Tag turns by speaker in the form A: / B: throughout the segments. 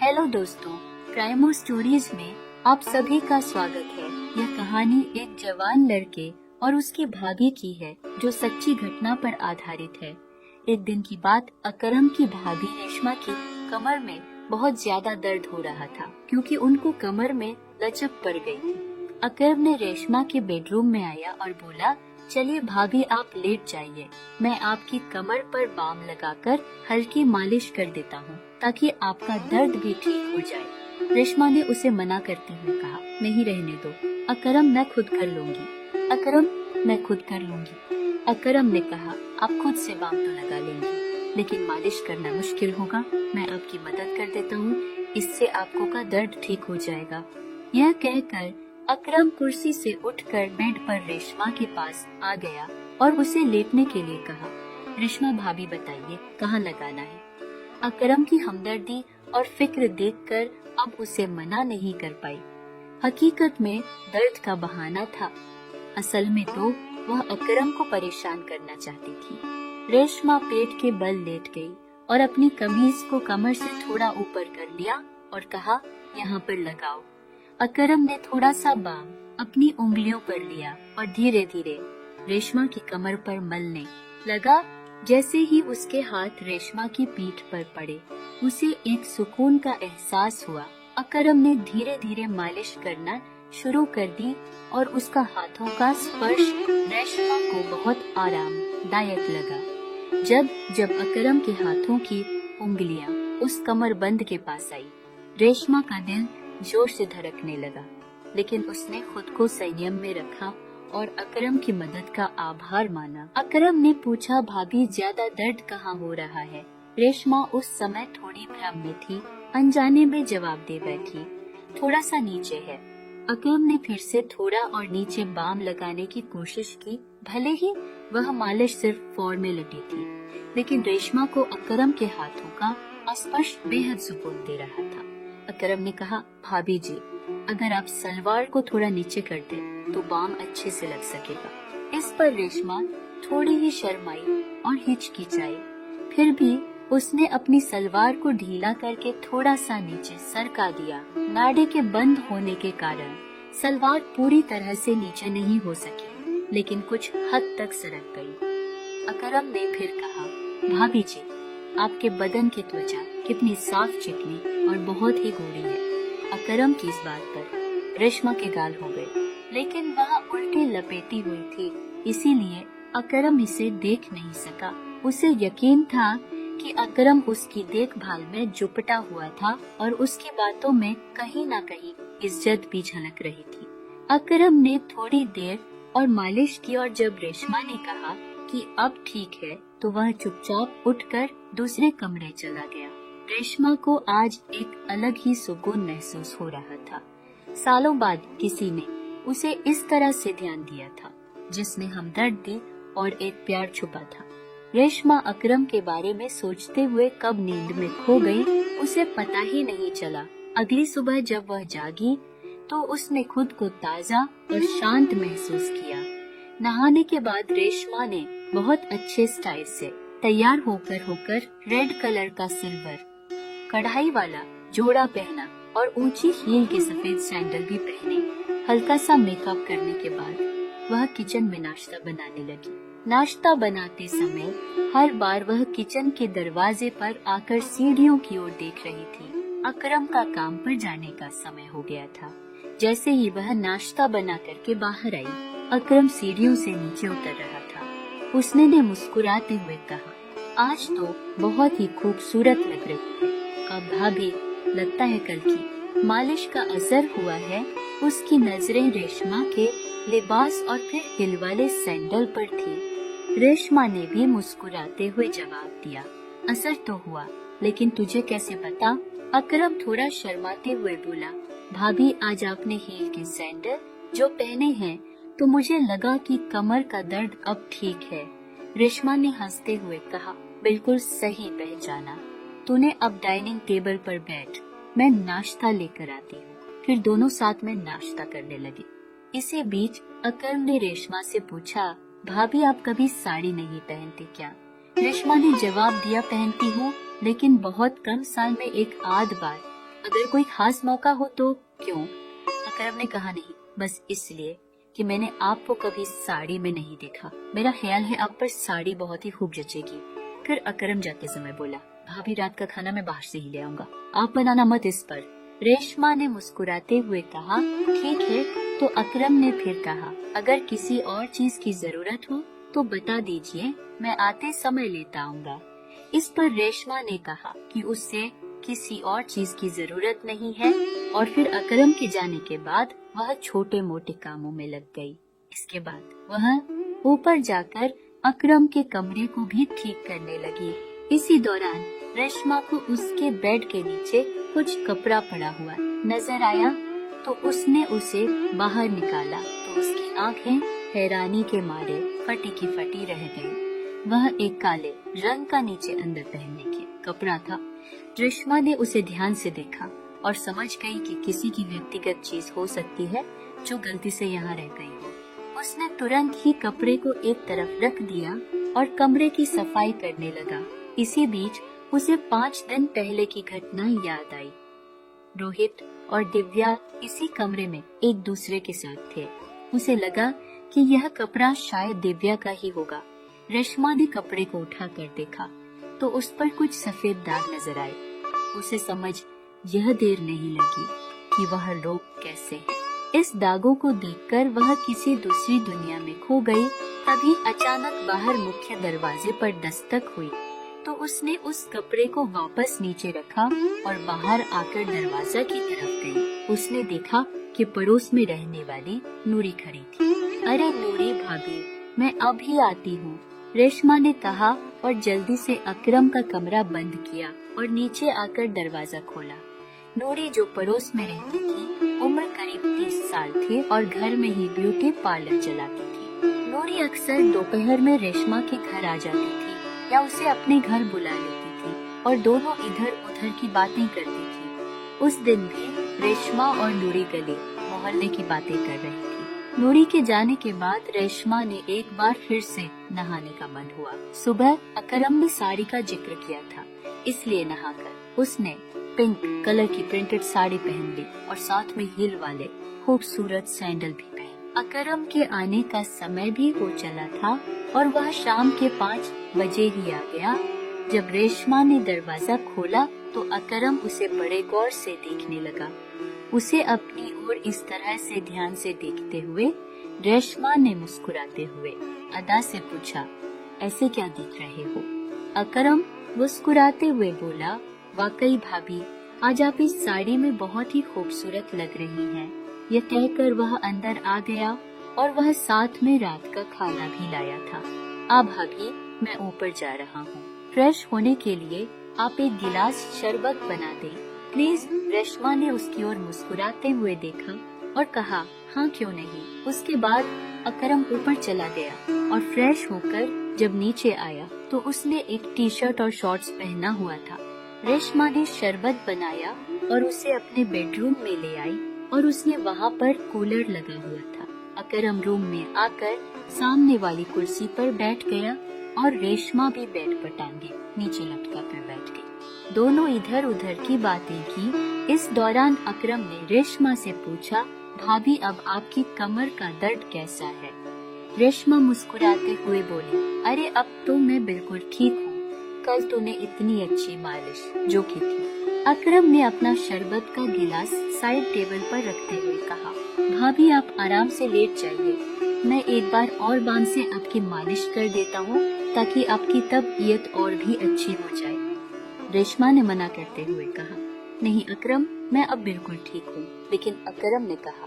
A: Hello दोस्तों, क्राइमो stories में आप सभी का स्वागत है। यह कहानी एक जवान लड़के और उसकी भाभी की है जो सच्ची घटना पर आधारित है। एक दिन की बात, अकरम की भाभी रेशमा की कमर में बहुत ज्यादा दर्द हो रहा था क्योंकि उनको कमर में लचक पड़ गई थी। अकरम ने रेशमा के बेडरूम में आया और बोला, चलिए भाभी आप लेट जाइए, मैं आपकी कमर पर बाम लगाकर हल्की मालिश कर देता हूँ ताकि आपका दर्द भी ठीक हो जाए। रेशमा ने उसे मना करते हुए कहा, नहीं रहने दो अकरम, मैं खुद कर लूंगी। अकरम, मैं खुद कर लूंगी। अकरम ने कहा, आप खुद से बाम तो लगा लेंगी, लेकिन मालिश करना मुश्किल होगा, मैं आपकी मदद कर देता हूँ, इससे आपको का दर्द ठीक हो जाएगा। यह कहकर अकरम कुर्सी से उठकर बेड पर रेशमा के पास आ गया और उसे लेटने के लिए कहा। रेशमा, भाभी बताइए कहाँ लगाना है। अकरम की हमदर्दी और फिक्र देखकर अब उसे मना नहीं कर पाई। हकीकत में दर्द का बहाना था, असल में तो वह अकरम को परेशान करना चाहती थी। रेशमा पेट के बल लेट गई और अपनी कमीज को कमर से थोड़ा ऊपर कर लिया और कहा, यहाँ पर लगाओ। अकरम ने थोड़ा सा बाम अपनी उंगलियों पर लिया और धीरे धीरे रेशमा की कमर पर मलने लगा। जैसे ही उसके हाथ रेशमा की पीठ पर पड़े, उसे एक सुकून का एहसास हुआ। अकरम ने धीरे धीरे मालिश करना शुरू कर दी और उसका हाथों का स्पर्श रेशमा को बहुत आरामदायक लगा। जब अकरम के हाथों की उंगलियां उस कमर बंद के पास आई, रेशमा का दिल जोर से धड़कने लगा, लेकिन उसने खुद को संयम में रखा और अकरम की मदद का आभार माना। अकरम ने पूछा, भाभी ज्यादा दर्द कहाँ हो रहा है? रेशमा उस समय थोड़ी भ्रम में थी, अनजाने में जवाब दे बैठी, थोड़ा सा नीचे है। अकरम ने फिर से थोड़ा और नीचे बाम लगाने की कोशिश की। भले ही वह मालिश सिर्फ फॉर्मेलिटी थी, लेकिन रेशमा को अकरम के हाथों का स्पर्श बेहद सुकून दे रहा था। अकरम ने कहा, भाभी जी, अगर आप सलवार को थोड़ा नीचे कर दें तो बाम अच्छे से लग सकेगा। इस पर रेशमा थोड़ी ही शर्माई और हिचकिचाई, फिर भी उसने अपनी सलवार को ढीला करके थोड़ा सा नीचे सरका दिया। नाड़े के बंद होने के कारण सलवार पूरी तरह से नीचे नहीं हो सकी, लेकिन कुछ हद तक सरक गई। अकरम ने फिर कहा, भाभी जी, आपके बदन की त्वचा कितनी साफ चिकनी और बहुत ही गोरी है। अकरम की इस बात पर रेशमा के गाल हो गए, लेकिन वह उल्टी लपेटी हुई थी, इसीलिए अकरम इसे देख नहीं सका। उसे यकीन था कि अकरम उसकी देखभाल में जुपटा हुआ था और उसकी बातों में कहीं न कहीं इज्जत भी झलक रही थी। अकरम ने थोड़ी देर और मालिश की और जब रेशमा ने कहा कि अब ठीक है, तो वह चुपचाप उठकर दूसरे कमरे चला गया। रेशमा को आज एक अलग ही सुकून महसूस हो रहा था। सालों बाद किसी ने उसे इस तरह से ध्यान दिया था, जिसमें हमदर्दी और एक प्यार छुपा था। रेशमा अकरम के बारे में सोचते हुए कब नींद में खो गई, उसे पता ही नहीं चला। अगली सुबह जब वह जागी तो उसने खुद को ताजा और शांत महसूस किया। नहाने के बाद रेशमा ने बहुत अच्छे स्टाइल से तैयार होकर रेड कलर का सिल्वर कढ़ाई वाला जोड़ा पहना और ऊंची हील के सफेद सैंडल भी पहने। हल्का सा मेकअप करने के बाद वह किचन में नाश्ता बनाने लगी। नाश्ता बनाते समय हर बार वह किचन के दरवाजे पर आकर सीढ़ियों की ओर देख रही थी। अकरम का काम पर जाने का समय हो गया था। जैसे ही वह नाश्ता बना करके बाहर आई, अकरम सीढ़ियों से नीचे उतर रहा था। उसने ने मुस्कुराते हुए कहा, आज तो बहुत ही खूबसूरत लग रही है। अब भाभी, लगता है कल की मालिश का असर हुआ है। उसकी नजरें रेशमा के लिबास और फिर हिल वाले सैंडल पर थी। रेशमा ने भी मुस्कुराते हुए जवाब दिया, असर तो हुआ, लेकिन तुझे कैसे पता? अकरम थोड़ा शर्माते हुए बोला, भाभी, आज आपने हील के सैंडल जो पहने हैं तो मुझे लगा कि कमर का दर्द अब ठीक है। रेशमा ने हंसते हुए कहा, बिल्कुल सही पहचाना, तूने अब डाइनिंग टेबल पर बैठ, मैं नाश्ता लेकर आती हूँ। फिर दोनों साथ में नाश्ता करने लगे। इसी बीच अकरम ने रेशमा से पूछा, भाभी आप कभी साड़ी नहीं पहनती क्या? रेशमा ने जवाब दिया, पहनती हूँ, लेकिन बहुत कम साल में एक आध बार। अगर कोई खास मौका हो तो क्यों? अकरम ने कहा, नहीं, बस इसलिए कि मैंने आपको कभी साड़ी में नहीं देखा। मेरा ख्याल है आप पर साड़ी बहुत ही खूब जचेगी। फिर अकरम जाते समय बोला, भाभी रात का खाना मैं बाहर से ही ले आऊंगा, आप बनाना मत इस पर। रेशमा ने मुस्कुराते हुए कहा, ठीक है। तो अकरम ने फिर कहा, अगर किसी और चीज की जरूरत हो तो बता दीजिए, मैं आते समय लेता आऊंगा। इस पर रेशमा ने कहा कि उससे किसी और चीज की जरूरत नहीं है, और फिर अकरम के जाने के बाद वह छोटे मोटे कामों में लग गई। इसके बाद वह ऊपर जाकर अकरम के कमरे को भी ठीक करने लगी। इसी दौरान रेशमा को उसके बेड के नीचे कुछ कपड़ा पड़ा हुआ नजर आया, तो उसने उसे बाहर निकाला तो उसकी आंखें हैरानी के मारे फटी की फटी रह गईं। वह एक काले रंग का नीचे अंदर पहनने के कपड़ा था। रेशमा ने उसे ध्यान से देखा और समझ गई कि किसी की व्यक्तिगत चीज हो सकती है जो गलती से यहाँ रह गई हो। उसने तुरंत ही कपड़े को एक तरफ रख दिया और कमरे की सफाई करने लगा। इसी बीच उसे 5 दिन पहले की घटना याद आई। रोहित और दिव्या इसी कमरे में एक दूसरे के साथ थे। उसे लगा कि यह कपड़ा शायद दिव्या का ही होगा। रेशमा ने कपड़े को उठाकर देखा तो उस पर कुछ सफेद दाग नजर आए। उसे समझ यह देर नहीं लगी कि वह लोग कैसे हैं। इस दागों को देखकर वह किसी दूसरी दुनिया में खो गई। तभी अचानक बाहर मुख्य दरवाजे पर दस्तक हुई तो उसने उस कपड़े को वापस नीचे रखा और बाहर आकर दरवाजा की तरफ गई। उसने देखा कि पड़ोस में रहने वाली नूरी खड़ी थी। अरे नूरी भाभी, मैं अभी आती हूँ, रेशमा ने कहा और जल्दी से अकरम का कमरा बंद किया और नीचे आकर दरवाजा खोला। नूरी, जो पड़ोस में रहती थी, उम्र करीब 30 साल थी और घर में ही ब्यूटी पार्लर चलाती थी। नूरी अक्सर दोपहर में रेशमा के घर आ जाती थी या उसे अपने घर बुला लेती थी और दोनों इधर उधर की बातें करती थी। उस दिन भी रेशमा और नूरी गली मोहल्ले की बातें कर रही थी। नूरी के जाने के बाद रेशमा ने एक बार फिर से नहाने का मन हुआ। सुबह अकरम ने साड़ी का जिक्र किया था, इसलिए नहाकर उसने पिंक कलर की प्रिंटेड साड़ी पहन ली और साथ में हील वाले खूबसूरत सैंडल भी पहने। अकरम के आने का समय भी हो चला था और वह शाम के 5 बजे ही आ गया। जब रेशमा ने दरवाजा खोला तो अकरम उसे बड़े गौर से देखने लगा। उसे अपनी ओर इस तरह से ध्यान से देखते हुए रेशमा ने मुस्कुराते हुए अदा से पूछा, ऐसे क्या देख रहे हो? अकरम मुस्कुराते हुए बोला, वाकई भाभी, आज आप इस साड़ी में बहुत ही खूबसूरत लग रही हैं। यह कहकर वह अंदर आ गया और वह साथ में रात का खाना भी लाया था। भाभी, मैं ऊपर जा रहा हूँ, फ्रेश होने के लिए आप एक गिलास शरबत बना दें प्लीज। रेशमा ने उसकी ओर मुस्कुराते हुए देखा और कहा, हाँ क्यों नहीं। उसके बाद अकरम ऊपर चला गया और फ्रेश होकर जब नीचे आया तो उसने एक टी-शर्ट और शॉर्ट्स पहना हुआ था। रेशमा ने शरबत बनाया और उसे अपने बेडरूम में ले आई और उसने वहाँ पर कूलर लगा हुआ था। अकरम रूम में आकर सामने वाली कुर्सी पर बैठ गया और रेशमा भी बेड पर टांगे नीचे लटका कर बैठ गई। दोनों इधर उधर की बातें की। इस दौरान अकरम ने रेशमा से पूछा, भाभी अब आपकी कमर का दर्द कैसा है? रेशमा मुस्कुराते हुए बोली, अरे अब तो मैं बिल्कुल ठीक हूँ, कल तूने इतनी अच्छी मालिश जो की थी। अकरम ने अपना शरबत का गिलास साइड टेबल पर रखते हुए कहा, भाभी आप आराम से लेट जाइए, मैं एक बार और बांध से आपकी मालिश कर देता हूँ ताकि आपकी तबीयत और भी अच्छी हो जाए। रेशमा ने मना करते हुए कहा, नहीं अकरम, मैं अब बिल्कुल ठीक हूँ। लेकिन अकरम ने कहा,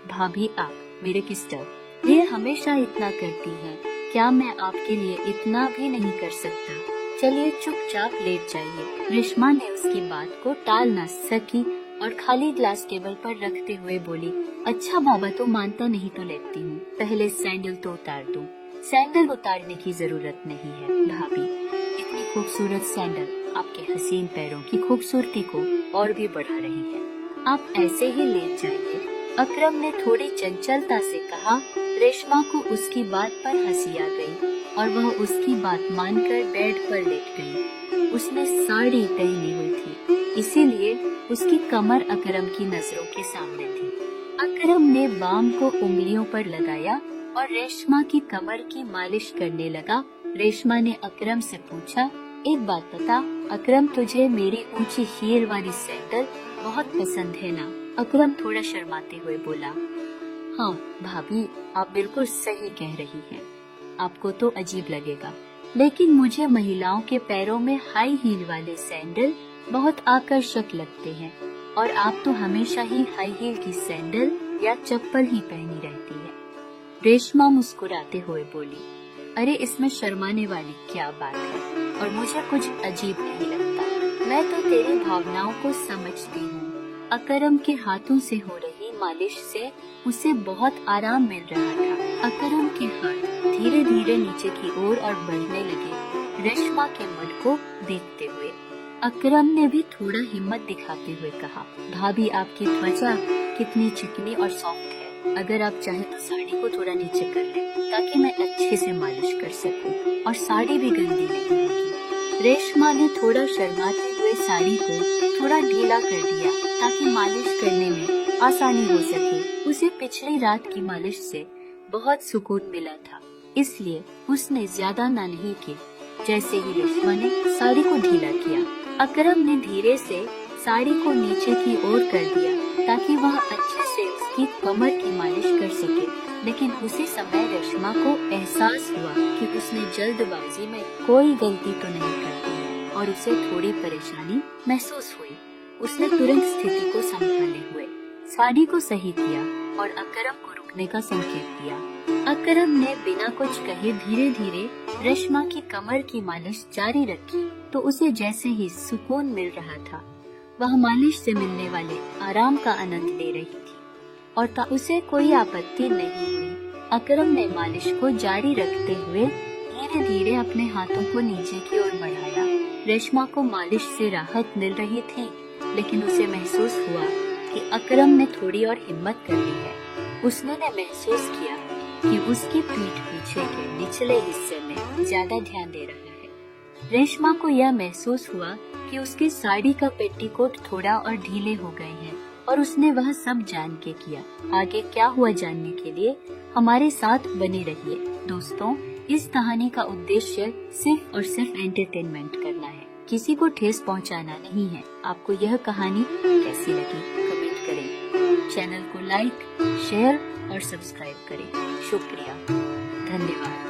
A: भाभी आप मेरे किस्टर, ये हमेशा इतना करती हैं, क्या मैं आपके लिए इतना भी नहीं कर सकता? चलिए चुपचाप लेट जाइए। रेशमा ने उसकी बात को टाल न सकी और खाली ग्लास टेबल पर रखते हुए बोली, अच्छा बाबा तो मानता नहीं तो लेती हूँ, पहले सैंडल तो उतार दूँ। सैंडल उतारने की जरूरत नहीं है भाभी, इतनी खूबसूरत सैंडल आपके हसीन पैरों की खूबसूरती को और भी बढ़ा रही है, आप ऐसे ही लेट जाइए। अकरम ने थोड़ी चंचलता से कहा। रेशमा को उसकी बात पर हंसी आ गई और वह उसकी बात मानकर बेड पर लेट गई। उसने साड़ी पहनी हुई थी इसीलिए उसकी कमर अकरम की नजरों के सामने थी। अकरम ने बाम को उंगलियों पर लगाया और रेशमा की कमर की मालिश करने लगा। रेशमा ने अकरम से पूछा, एक बात बता अकरम, तुझे मेरी ऊंची हील वाली सैंडल बहुत पसंद है ना? अकरम थोड़ा शर्माते हुए बोला, हाँ भाभी, आप बिल्कुल सही कह रही हैं। आपको तो अजीब लगेगा, लेकिन मुझे महिलाओं के पैरों में हाई हील वाले सैंडल बहुत आकर्षक लगते हैं और आप तो हमेशा ही हाई हील की सैंडल या चप्पल ही पहनी रहती है। रेशमा मुस्कुराते हुए बोली, अरे इसमें शर्माने वाली क्या बात है, और मुझे कुछ अजीब नहीं लगता। मैं तो तेरी भावनाओं को समझती हूँ। अकरम के हाथों से हो रही मालिश से उसे बहुत आराम मिल रहा था। अकरम के हाथ धीरे धीरे नीचे की ओर और बढ़ने लगे, रेशमा के मुड़ को देखते हुए। अकरम ने भी थोड़ा हिम्मत दिखाते हुए कहा, भाभी आपकी त्वचा कितनी चिकनी और सॉफ्ट है, अगर आप चाहे तो साड़ी को थोड़ा नीचे कर लें ताकि मैं अच्छे से मालिश कर सकूं और साड़ी भी गंदी नहीं होगी। रेशमा ने थोड़ा शर्माते हुए साड़ी को थोड़ा ढीला कर दिया ताकि मालिश करने में आसानी हो सके। उसे पिछली रात की मालिश से बहुत सुकून मिला था, इसलिए उसने ज्यादा ना नहीं की। जैसे ही रेशमा ने साड़ी को ढीला किया, अकरम ने धीरे से साड़ी को नीचे की ओर कर दिया ताकि वह अच्छे से उसकी कमर की मालिश कर सके। लेकिन उसी समय रेशमा को एहसास हुआ कि उसने जल्दबाजी में कोई गलती तो नहीं कर दी है और उसे थोड़ी परेशानी महसूस हुई। उसने तुरंत स्थिति को संभाले हुए साड़ी को सही किया और अकरम को रुकने का संकेत दिया। अकरम ने बिना कुछ कहे धीरे धीरे रेशमा की कमर की मालिश जारी रखी, तो उसे जैसे ही सुकून मिल रहा था, वह मालिश से मिलने वाले आराम का आनंद ले रही थी और उसे कोई आपत्ति नहीं हुई। अकरम ने मालिश को जारी रखते हुए धीरे धीरे अपने हाथों को नीचे की ओर बढ़ाया। रेशमा को मालिश से राहत मिल रही थी, लेकिन उसे महसूस हुआ कि अकरम ने थोड़ी और हिम्मत कर ली है। उसने महसूस किया कि उसकी पीठ पीछे के निचले हिस्से में ज्यादा ध्यान दे रहा है। रेशमा को यह महसूस हुआ कि उसकी साड़ी का पेटीकोट थोड़ा और ढीले हो गए हैं और उसने वह सब जान के किया। आगे क्या हुआ जानने के लिए हमारे साथ बने रहिए। दोस्तों, इस कहानी का उद्देश्य सिर्फ और सिर्फ एंटरटेनमेंट करना है, किसी को ठेस पहुंचाना नहीं है। आपको यह कहानी कैसी लगी कमेंट करें, चैनल को लाइक, शेयर और सब्सक्राइब करें। शुक्रिया, धन्यवाद।